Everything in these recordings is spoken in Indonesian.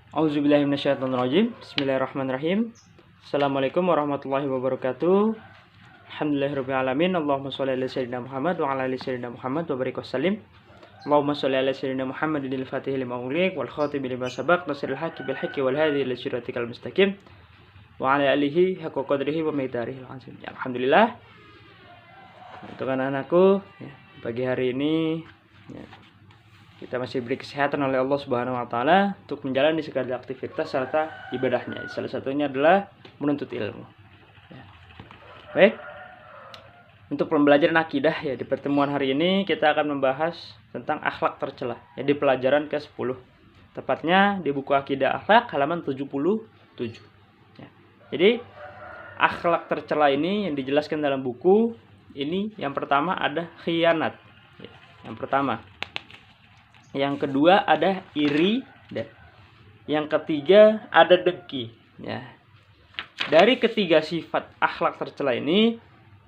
Auzubillahi minasyaitonirrajim. Bismillahirrahmanirrahim. Assalamualaikum warahmatullahi wabarakatuh. Alhamdulillahirabbil alamin. Allahumma shalli ala sayyidina Muhammad wa ala ali sayyidina Muhammad wa barik wasallim. Allahumma shalli ala sayyidina Muhammadil fatihil lima ughliq wal khatimi lima sabaq nasril haqqi bil haqqi wal hadi ila siratikal mustaqim wa ala alihi haqqa qadrihi wa miqdarihil azim. Ya, alhamdulillah. Untuk anak-anakku, ya, pagi hari ini ya, kita masih diberi kesehatan oleh Allah Subhanahu wa taala untuk menjalani segala aktivitas serta ibadahnya. Salah satunya adalah menuntut ilmu. Ya. Baik. Untuk pembelajaran akidah ya, di pertemuan hari ini kita akan membahas tentang akhlak tercela ya, di pelajaran ke-10. Tepatnya di buku Akidah Akhlak halaman 77. Ya. Jadi akhlak tercela ini yang dijelaskan dalam buku ini, yang pertama ada khianat. Ya. Yang pertama. Yang kedua ada iri, dan yang ketiga ada dengki. Ya. Dari ketiga sifat akhlak tercela ini,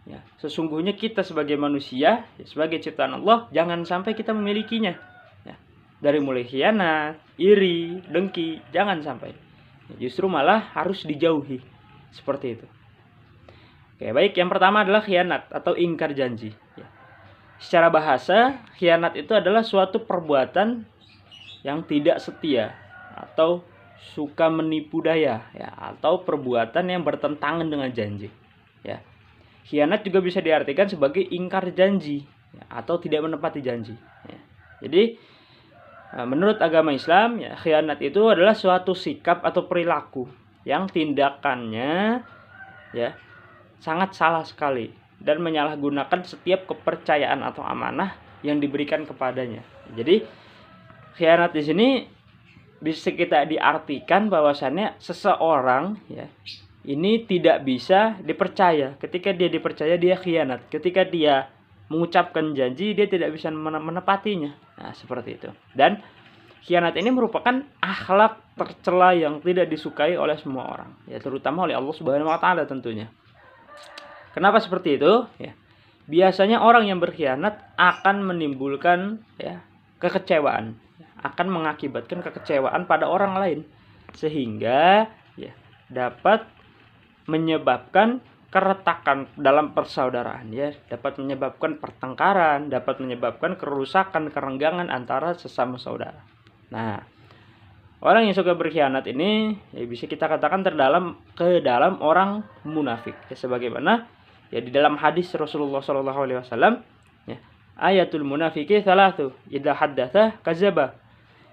ya, sesungguhnya kita sebagai manusia, ya, sebagai ciptaan Allah, jangan sampai kita memilikinya. Ya. Dari mulai khianat, iri, dengki, jangan sampai. Ya, justru malah harus dijauhi. Seperti itu. Oke, baik. Yang pertama adalah khianat atau ingkar janji. Ya. Secara bahasa, khianat itu adalah suatu perbuatan yang tidak setia atau suka menipu daya, ya, atau perbuatan yang bertentangan dengan janji. Ya. Khianat juga bisa diartikan sebagai ingkar janji, ya, atau tidak menepati janji. Ya. Jadi, menurut agama Islam, ya, khianat itu adalah suatu sikap atau perilaku yang tindakannya ya sangat salah sekali dan menyalahgunakan setiap kepercayaan atau amanah yang diberikan kepadanya. Jadi khianat di sini bisa kita diartikan bahwasannya seseorang ya ini tidak bisa dipercaya. Ketika dia dipercaya, dia khianat. Ketika dia mengucapkan janji, dia tidak bisa menepatinya. Nah, seperti itu. Dan khianat ini merupakan akhlak tercela yang tidak disukai oleh semua orang, ya, terutama oleh Allah Subhanahu wa taala tentunya. Kenapa seperti itu? Ya. Biasanya orang yang berkhianat akan menimbulkan ya kekecewaan, akan mengakibatkan kekecewaan pada orang lain, sehingga ya dapat menyebabkan keretakan dalam persaudaraan, ya, dapat menyebabkan pertengkaran, dapat menyebabkan kerusakan, kerenggangan antara sesama saudara. Nah, orang yang suka berkhianat ini ya bisa kita katakan ke dalam orang munafik. Ya, sebagaimana ya di dalam hadis Rasulullah SAW, ya, ayatul munafiki salatu, idza haddatsa kadzaba,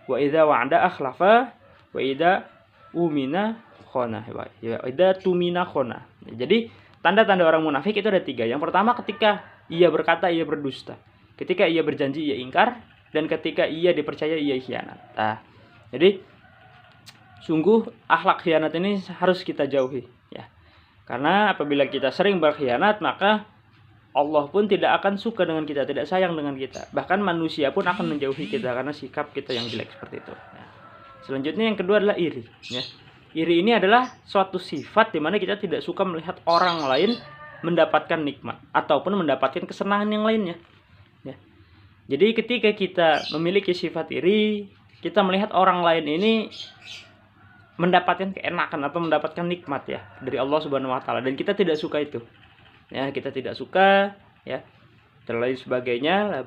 wa idza wa'ada akhlafa, wa idza umina khana, wa idza tumina khana. Jadi tanda-tanda orang munafik itu ada 3. Yang pertama, ketika ia berkata ia berdusta, ketika ia berjanji ia ingkar, dan ketika ia dipercaya ia khianat. Nah, jadi sungguh akhlak khianat ini harus kita jauhi, ya. Karena apabila kita sering berkhianat, maka Allah pun tidak akan suka dengan kita, tidak sayang dengan kita. Bahkan manusia pun akan menjauhi kita karena sikap kita yang jelek seperti itu. Ya. Selanjutnya yang kedua adalah iri. Ya. Iri ini adalah suatu sifat di mana kita tidak suka melihat orang lain mendapatkan nikmat ataupun mendapatkan kesenangan yang lainnya. Ya. Jadi ketika kita memiliki sifat iri, kita melihat orang lain ini mendapatkan keenakan atau mendapatkan nikmat ya dari Allah Subhanahu wa taala, dan kita tidak suka itu. Ya, kita tidak suka ya. Dan lain sebagainya.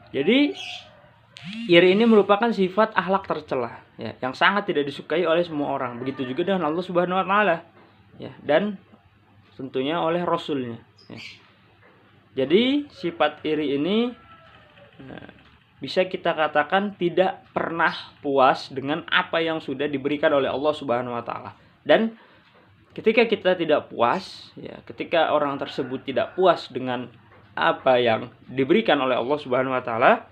Jadi iri ini merupakan sifat akhlak tercela ya, yang sangat tidak disukai oleh semua orang. Begitu juga dengan Allah Subhanahu wa taala ya, dan tentunya oleh Rasulnya ya. Jadi sifat iri ini bisa kita katakan tidak pernah puas dengan apa yang sudah diberikan oleh Allah Subhanahu wa taala. Dan ketika kita tidak puas, ya, ketika orang tersebut tidak puas dengan apa yang diberikan oleh Allah Subhanahu wa taala,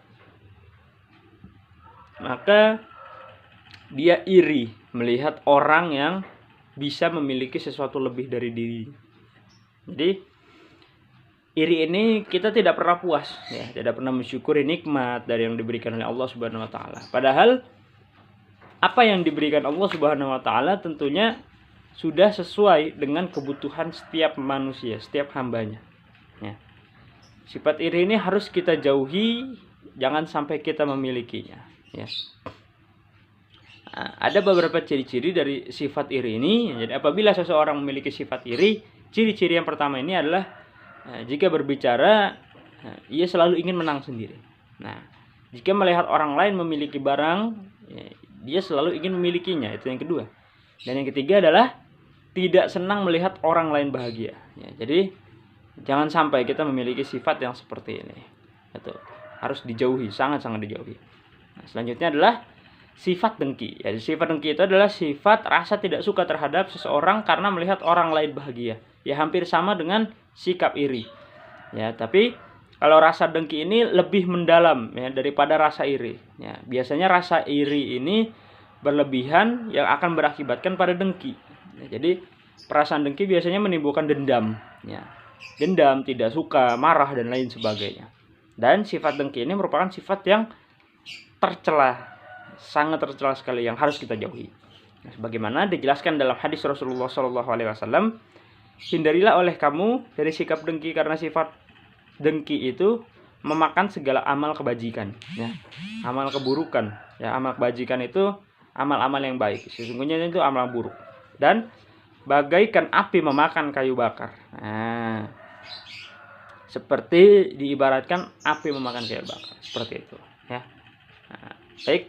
maka dia iri melihat orang yang bisa memiliki sesuatu lebih dari dirinya. Jadi iri ini kita tidak pernah puas, ya, tidak pernah mensyukuri nikmat dari yang diberikan oleh Allah Subhanahu wa taala. Padahal apa yang diberikan Allah Subhanahu wa taala tentunya sudah sesuai dengan kebutuhan setiap manusia, setiap hambanya. Ya. Sifat iri ini harus kita jauhi, jangan sampai kita memilikinya. Ya. Nah, ada beberapa ciri-ciri dari sifat iri ini. Jadi apabila seseorang memiliki sifat iri, ciri-ciri yang pertama ini adalah jika berbicara ia selalu ingin menang sendiri. Nah, jika melihat orang lain memiliki barang, dia selalu ingin memilikinya. Itu yang kedua. Dan yang ketiga adalah tidak senang melihat orang lain bahagia. Jadi jangan sampai kita memiliki sifat yang seperti ini. Itu harus dijauhi, sangat-sangat dijauhi. Nah, selanjutnya adalah sifat dengki. Jadi sifat dengki itu adalah sifat rasa tidak suka terhadap seseorang karena melihat orang lain bahagia. Ya hampir sama dengan sikap iri. Ya, tapi kalau rasa dengki ini lebih mendalam ya daripada rasa iri. Ya, biasanya rasa iri ini berlebihan yang akan berakibatkan pada dengki. Ya, jadi perasaan dengki biasanya menimbulkan dendam. Ya, dendam, tidak suka, marah dan lain sebagainya. Dan sifat dengki ini merupakan sifat yang tercela, sangat tercela sekali yang harus kita jauhi. Nah, sebagaimana dijelaskan dalam hadis Rasulullah SAW, hindarilah oleh kamu dari sikap dengki karena sifat dengki itu memakan segala amal kebajikan, ya, amal keburukan. Ya, amal kebajikan itu amal-amal yang baik, sesungguhnya itu amal buruk. Dan bagaikan api memakan kayu bakar. Nah, seperti diibaratkan api memakan kayu bakar, seperti itu, ya. Nah, baik.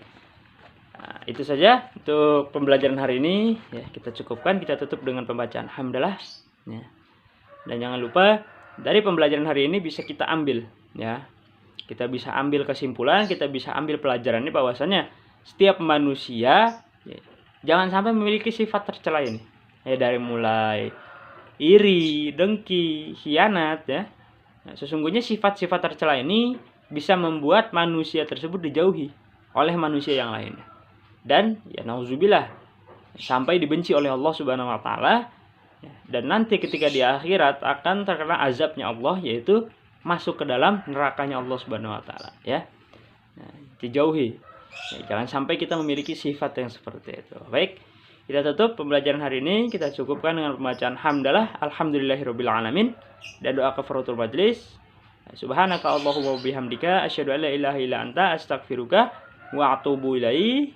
Nah, itu saja untuk pembelajaran hari ini. Ya, kita cukupkan, kita tutup dengan pembacaan hamdalah. Ya. Dan jangan lupa dari pembelajaran hari ini bisa kita ambil, ya. Kita bisa ambil kesimpulan, kita bisa ambil pelajaran ini bahwasanya setiap manusia ya, jangan sampai memiliki sifat tercela ini. Ya, dari mulai iri, dengki, khianat, ya. Nah, sesungguhnya sifat-sifat tercela ini bisa membuat manusia tersebut dijauhi oleh manusia yang lainnya. Dan ya nauzubillah sampai dibenci oleh Allah Subhanahu wa taala, dan nanti ketika di akhirat akan terkena azabnya Allah, yaitu masuk ke dalam nerakanya Allah Subhanahu wa taala, ya. Nah, dijauhi. Ya, jangan sampai kita memiliki sifat yang seperti itu. Baik, kita tutup pembelajaran hari ini, kita cukupkan dengan pembacaan hamdalah alhamdulillahirabbil alamin dan doa kafaratul majlis. Subhanaka Allahumma wa bihamdika asyhadu an la ilaha illa anta astaghfiruka wa atubu ilaik.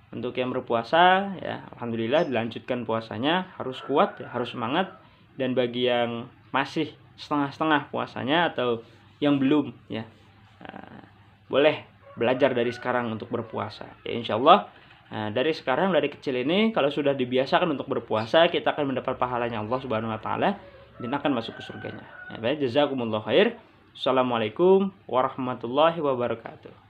Untuk yang berpuasa, ya alhamdulillah dilanjutkan puasanya, harus kuat, ya, harus semangat. Dan bagi yang masih setengah-setengah puasanya atau yang belum, ya boleh belajar dari sekarang untuk berpuasa. Ya insyaallah dari sekarang, dari kecil ini kalau sudah dibiasakan untuk berpuasa, kita akan mendapat pahalanya Allah Subhanahu wa taala dan akan masuk ke surganya. Ya, baik, jazakumullah khair. Assalamualaikum warahmatullahi wabarakatuh.